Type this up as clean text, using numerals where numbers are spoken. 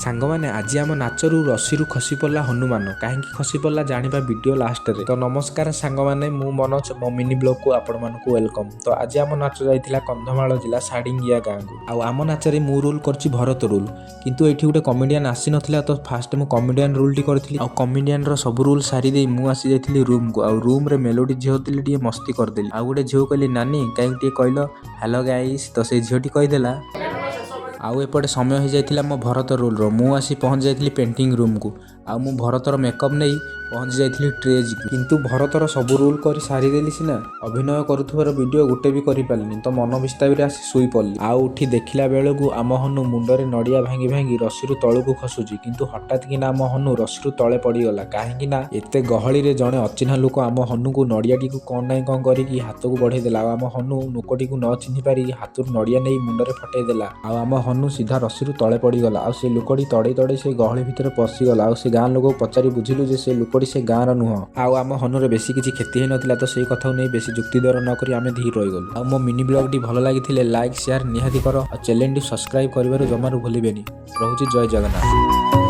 ସାଙ୍ଗମାନେ ଆଜି ଆମ ନାଚରୁ ରସିରୁ ଖସି ପଡ଼ିଲା ହନୁମାନ। କାହିଁକି ଖସି ପଡ଼ିଲା ଜାଣିବା ଭିଡ଼ିଓ ଲାଷ୍ଟରେ। ତ ନମସ୍କାର ସାଙ୍ଗମାନେ, ମୁଁ ମନୋଜ, ମୋ ମିନି ବ୍ଲଗକୁ ଆପଣମାନଙ୍କୁ ୱେଲକମ୍। ତ ଆଜି ଆମ ନାଚ ଯାଇଥିଲା କନ୍ଧମାଳ ଜିଲ୍ଲା ସାଡ଼ିଙ୍ଗିଆ ଗାଁକୁ। ଆଉ ଆମ ନାଚରେ ମୁଁ ରୋଲ୍ କରିଛି ଭରତ ରୋଲ୍। କିନ୍ତୁ ଏଇଠି ଗୋଟେ କମେଡ଼ିଆନ୍ ଆସିନଥିଲା, ତ ଫାଷ୍ଟ ମୁଁ କମେଡ଼ିଆନ୍ ରୋଲ୍ଟି କରିଥିଲି। ଆଉ କମେଡ଼ିଆନ୍ର ସବୁ ରୋଲ୍ ସାରିଦେଇ ମୁଁ ଆସିଯାଇଥିଲି ରୁମ୍କୁ। ଆଉ ରୁମ୍ରେ ମେଲୋଡ଼ି ଝିଅ ଥିଲେ ଟିକେ ମସ୍ତି କରିଦେଲି। ଆଉ ଗୋଟେ ଝିଅ କହିଲି, ନାନୀ କାହିଁକି ଟିକେ କହିଲ ହ୍ୟାଲୋ ଗାଇସ୍। ତ ସେଇ ଝିଅଟି କହିଦେଲା। ଆଉ ଏପଟେ ସମୟ ହେଇଯାଇଥିଲା ମୋ ଭରତ ରୋଲ୍ର। ମୁଁ ଆସି ପହଞ୍ଚି ଯାଇଥିଲି ପେଣ୍ଟିଂ ରୁମ୍କୁ। ଆଉ ମୁଁ ଭରତର ମେକଅପ୍ ନେଇ ପହଞ୍ଚି ଯାଇଥିଲି ଟ୍ରେଜ୍କୁ। କିନ୍ତୁ ଭରତର ସବୁ ରୋଲ୍ କରି ସାରିଦେଲି ସିନା, ଅଭିନୟ କରୁଥିବାର ଭିଡ଼ିଓ ଗୋଟେ ବି କରିପାରିଲିନି। ତ ମନ ବିସ୍ତାବରେ ଆସି ଶୋଇପଡ଼ିଲି। ଆଉ ଉଠି ଦେଖିଲା ବେଳକୁ ଆମ ହନୁ ମୁଣ୍ଡରେ ନଡ଼ିଆ ଭାଙ୍ଗି ଭାଙ୍ଗି ରସିରୁ ତଳକୁ ଖସୁଛି। କିନ୍ତୁ ହଠାତ୍ କିନା ଆମ ହନୁ ରସିରୁ ତଳେ ପଡ଼ିଗଲା। କାହିଁକି ନା ଏତେ ଗହଳିରେ ଜଣେ ଅଚିହ୍ନା ଲୋକ ଆମ ହନୁକୁ ନଡ଼ିଆଟିକୁ କ'ଣ ନାହିଁ କ'ଣ କରିକି ହାତକୁ ବଢ଼େଇ ଦେଲା। ଆଉ ଆମ ହନୁ ଲୋକଟିକୁ ନ ଚିହ୍ନି ପାରି ହାତରୁ ନଡ଼ିଆ ନେଇ ମୁଣ୍ଡରେ ଫଟେଇ ଦେଲା। ଆଉ ଆମ ହନୁ ସିଧା ରସିରୁ ତଳେ ପଡ଼ିଗଲା। ଆଉ ସେ ଲୋକଟି ତଡ଼େଇ ତଡ଼େଇ ସେ ଗହଳି ଭିତରେ ପଶିଗଲା। ଆଉ ସେ ଗାଁ ଲୋକକୁ ପଚାରି ବୁଝିଲୁ ଯେ ସେ ଲୋକଟି ସେ ଗାଁର ନୁହଁ। ଆଉ ଆମ ହନୁର ବେଶୀ କିଛି କ୍ଷତି ହେଇନଥିଲା। ତ ସେଇ କଥାକୁ ନେଇ ବେଶୀ ଯୁକ୍ତିଦ୍ୱାର ନ କରି ଆମେ ଧୀର ରହିଗଲୁ। ଆଉ ମୋ ମିନି ବ୍ଲଗ୍ଟି ଭଲ ଲାଗିଥିଲେ ଲାଇକ୍ ସେୟାର ନିହାତି କର। ଆଉ ଚ୍ୟାନେଲଟି ସବସ୍କ୍ରାଇବ୍ କରିବାରୁ ଜମାରୁ ଭୁଲିବେନି। ରହୁଛି, ଜୟ ଜଗନ୍ନାଥ।